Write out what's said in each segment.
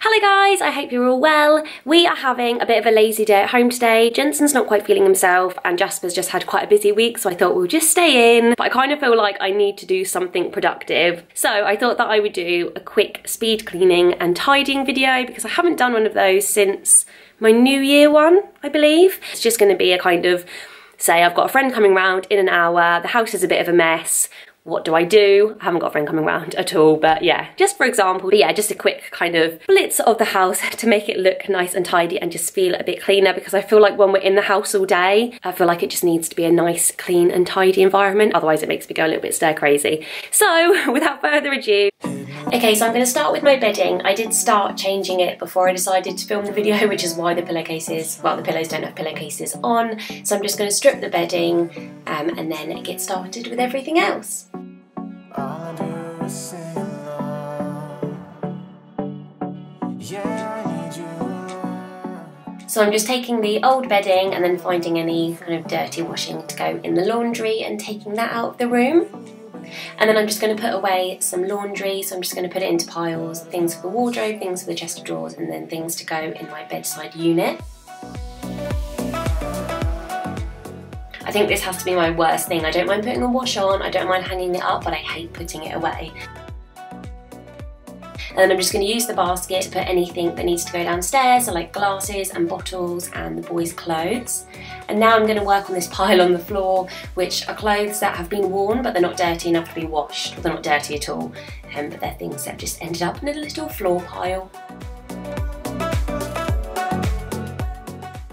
Hello guys, I hope you're all well. We are having a bit of a lazy day at home today. Jensen's not quite feeling himself and Jasper's just had quite a busy week, so I thought we'll just stay in. But I kind of feel like I need to do something productive. So I thought that I would do a quick speed cleaning and tidying video because I haven't done one of those since my New Year one, I believe. It's just going to be a kind of, say I've got a friend coming round in an hour, the house is a bit of a mess. What do? I haven't got a friend coming round at all, but yeah, just for example. But yeah, just a quick kind of blitz of the house to make it look nice and tidy and just feel a bit cleaner, because I feel like when we're in the house all day, I feel like it just needs to be a nice, clean and tidy environment. Otherwise it makes me go a little bit stir crazy. So without further ado, okay, so I'm going to start with my bedding. I did start changing it before I decided to film the video, which is why the pillowcases, well, the pillows don't have pillowcases on. So I'm just going to strip the bedding and then get started with everything else. So I'm just taking the old bedding and then finding any kind of dirty washing to go in the laundry and taking that out of the room. And then I'm just going to put away some laundry, so I'm just going to put it into piles, things for the wardrobe, things for the chest of drawers, and then things to go in my bedside unit. I think this has to be my worst thing. I don't mind putting a wash on, I don't mind hanging it up, but I hate putting it away. And then I'm just going to use the basket to put anything that needs to go downstairs, so like glasses and bottles and the boys' clothes. And now I'm going to work on this pile on the floor, which are clothes that have been worn but they're not dirty enough to be washed. Well, they're not dirty at all, but they're things that just ended up in a little floor pile.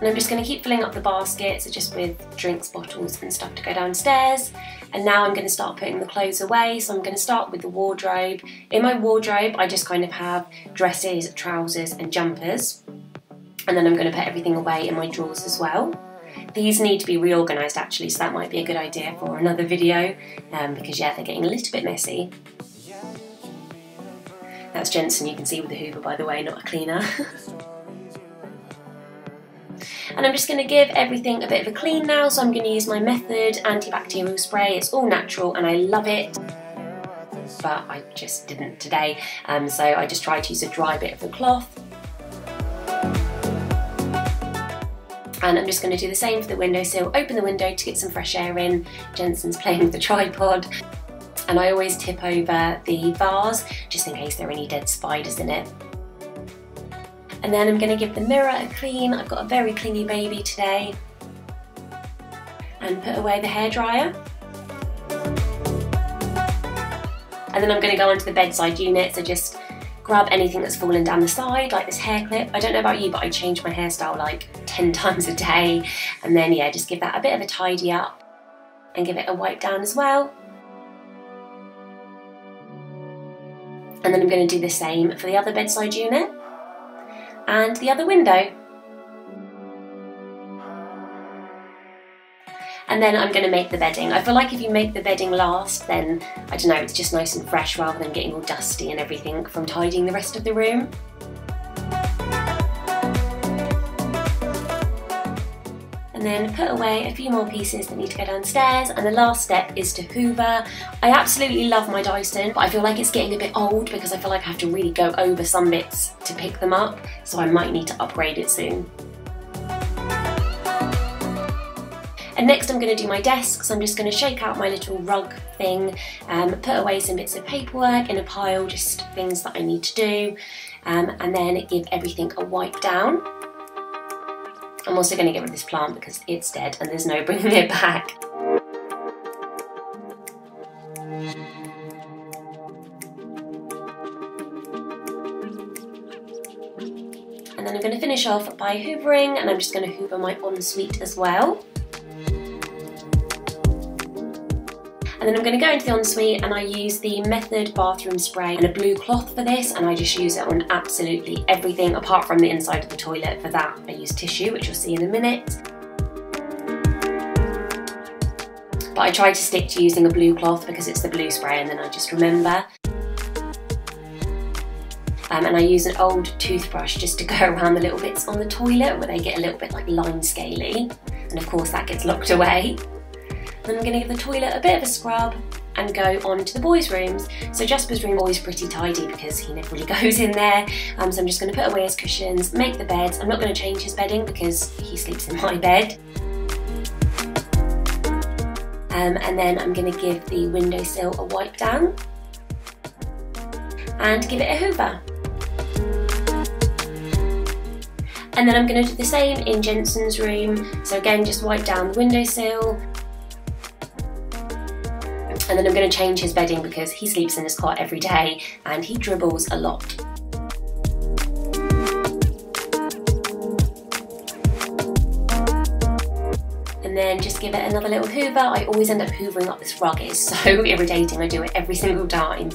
And I'm just going to keep filling up the basket, so just with drinks bottles and stuff to go downstairs. And now I'm going to start putting the clothes away, so I'm going to start with the wardrobe. In my wardrobe I just kind of have dresses, trousers and jumpers. And then I'm going to put everything away in my drawers as well. These need to be reorganised actually, so that might be a good idea for another video, because yeah, they're getting a little bit messy. That's Jensen, you can see with the Hoover by the way, not a cleaner. And I'm just going to give everything a bit of a clean now, so I'm going to use my Method antibacterial spray. It's all natural and I love it, but I just didn't today, so I just tried to use a dry bit of the cloth. And I'm just going to do the same for the windowsill, open the window to get some fresh air in. Jensen's playing with the tripod. And I always tip over the vase, just in case there are any dead spiders in it. And then I'm going to give the mirror a clean. I've got a very cleany baby today. And put away the hairdryer. And then I'm going to go onto the bedside unit, so just grab anything that's fallen down the side, like this hair clip. I don't know about you, but I change my hairstyle like 10 times a day. And then yeah, just give that a bit of a tidy up and give it a wipe down as well. And then I'm going to do the same for the other bedside unit and the other window. And then I'm going to make the bedding. I feel like if you make the bedding last, then, I don't know, it's just nice and fresh rather than getting all dusty and everything from tidying the rest of the room. And then put away a few more pieces that need to go downstairs, and the last step is to hoover. I absolutely love my Dyson, but I feel like it's getting a bit old because I feel like I have to really go over some bits to pick them up, so I might need to upgrade it soon. And next I'm going to do my desk, so I'm just going to shake out my little rug thing, put away some bits of paperwork in a pile, just things that I need to do, and then give everything a wipe down. I'm also going to get rid of this plant because it's dead and there's no bringing it back. And then I'm going to finish off by hoovering, and I'm just going to hoover my ensuite as well. And then I'm going to go into the ensuite, and I use the Method bathroom spray and a blue cloth for this, and I just use it on absolutely everything apart from the inside of the toilet. For that I use tissue, which you'll see in a minute. But I try to stick to using a blue cloth because it's the blue spray and then I just remember. And I use an old toothbrush just to go around the little bits on the toilet where they get a little bit like line scaly, and of course that gets locked away. Then I'm going to give the toilet a bit of a scrub and go on to the boys' rooms. So Jasper's room is always pretty tidy because he never really goes in there. So I'm just going to put away his cushions, make the beds. I'm not going to change his bedding because he sleeps in my bed. And then I'm going to give the windowsill a wipe down and give it a hoover. And then I'm going to do the same in Jensen's room. So again, just wipe down the windowsill. And then I'm going to change his bedding because he sleeps in his cot every day and he dribbles a lot. And then just give it another little hoover. I always end up hoovering up this rug. It's so irritating. I do it every single time.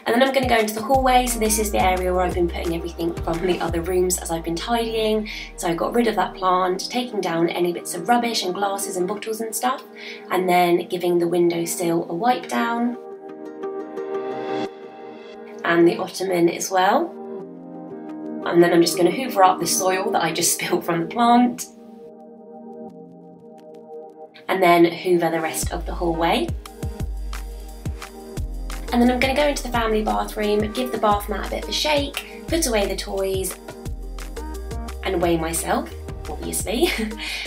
And then I'm going to go into the hallway. So this is the area where I've been putting everything from the other rooms as I've been tidying. So I got rid of that plant, taking down any bits of rubbish and glasses and bottles and stuff, and then giving the windowsill a wipe down. And the ottoman as well. And then I'm just going to hoover up the soil that I just spilled from the plant. And then hoover the rest of the hallway. And then I'm going to go into the family bathroom, give the bath mat a bit of a shake, put away the toys, and weigh myself, obviously.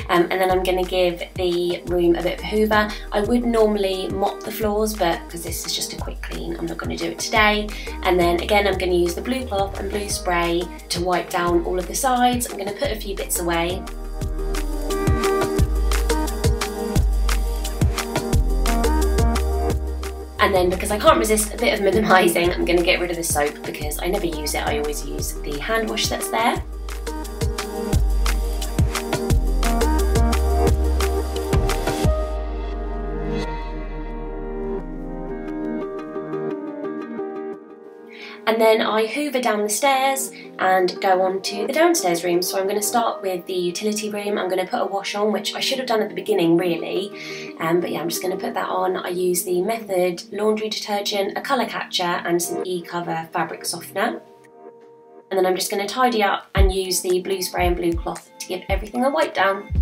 And then I'm going to give the room a bit of a hoover. I would normally mop the floors, but because this is just a quick clean, I'm not going to do it today. And then again, I'm going to use the blue cloth and blue spray to wipe down all of the sides. I'm going to put a few bits away. And then because I can't resist a bit of minimising, I'm going to get rid of the soap because I never use it. I always use the hand wash that's there. And then I hoover down the stairs and go on to the downstairs room. So I'm going to start with the utility room. I'm going to put a wash on, which I should have done at the beginning really. But yeah, I'm just going to put that on. I use the Method laundry detergent, a colour catcher and some E-Cover fabric softener. And then I'm just going to tidy up and use the blue spray and blue cloth to give everything a wipe down.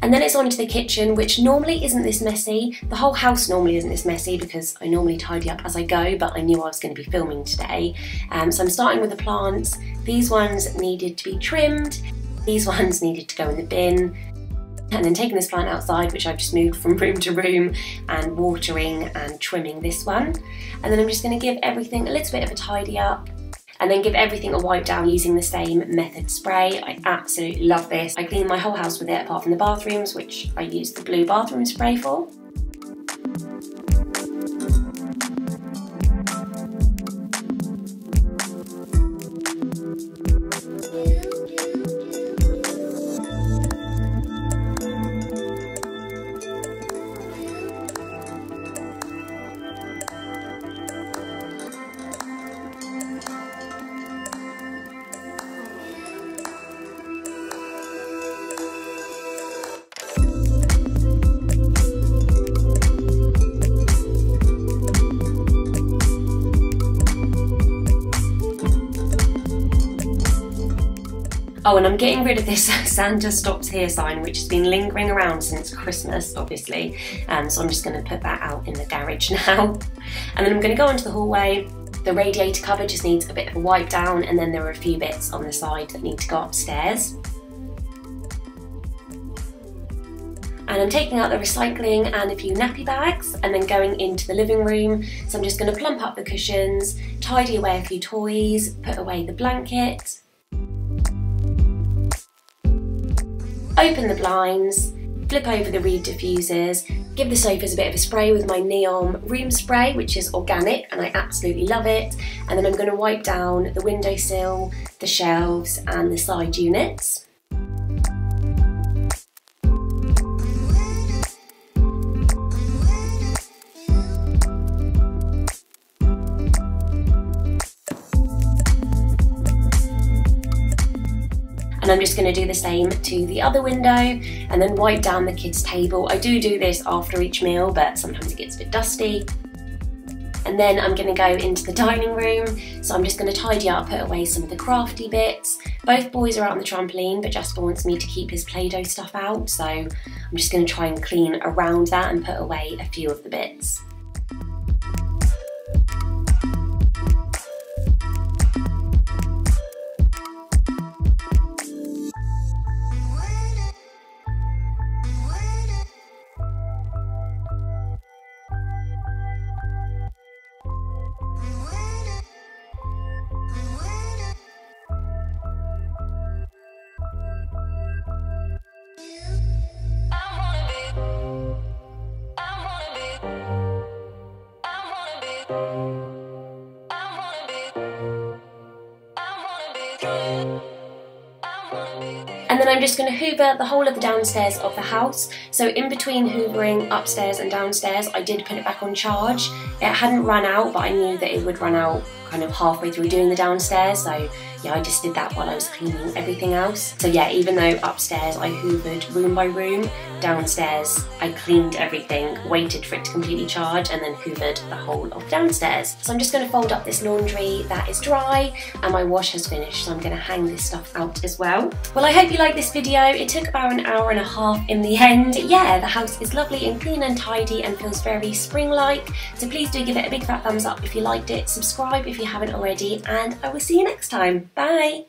And then it's on to the kitchen, which normally isn't this messy. The whole house normally isn't this messy because I normally tidy up as I go, but I knew I was going to be filming today. So I'm starting with the plants. These ones needed to be trimmed. These ones needed to go in the bin. And then taking this plant outside, which I've just moved from room to room, and watering and trimming this one. And then I'm just going to give everything a little bit of a tidy up. And then give everything a wipe down using the same Method spray. I absolutely love this. I clean my whole house with it apart from the bathrooms, which I use the blue bathroom spray for. Oh, and I'm getting rid of this Santa Stops Here sign, which has been lingering around since Christmas, obviously. So I'm just going to put that out in the garage now. And then I'm going to go into the hallway. The radiator cover just needs a bit of a wipe down, and then there are a few bits on the side that need to go upstairs. And I'm taking out the recycling and a few nappy bags and then going into the living room. So I'm just going to plump up the cushions, tidy away a few toys, put away the blanket. Open the blinds, flip over the reed diffusers, give the sofas a bit of a spray with my Neon room spray, which is organic and I absolutely love it. And then I'm going to wipe down the windowsill, the shelves and the side units. I'm just going to do the same to the other window and then wipe down the kids' table. I do this after each meal, but sometimes it gets a bit dusty. And then I'm going to go into the dining room, so I'm just going to tidy up, put away some of the crafty bits. Both boys are out on the trampoline, but Jasper wants me to keep his Play-Doh stuff out, so I'm just going to try and clean around that and put away a few of the bits. And then I'm just going to hoover the whole of the downstairs of the house. So in between hoovering upstairs and downstairs, I did put it back on charge. It hadn't run out, but I knew that it would run out kind of halfway through doing the downstairs. So yeah, I just did that while I was cleaning everything else. So yeah, even though upstairs I hoovered room by room, downstairs I cleaned everything, waited for it to completely charge, and then hoovered the whole of downstairs. So I'm just going to fold up this laundry that is dry, and my wash has finished, so I'm going to hang this stuff out as well. Well, I hope you liked this video. It took about an hour and a half in the end. Yeah, the house is lovely and clean and tidy and feels very spring-like. So please do give it a big fat thumbs up if you liked it, subscribe if you haven't already, and I will see you next time. Bye!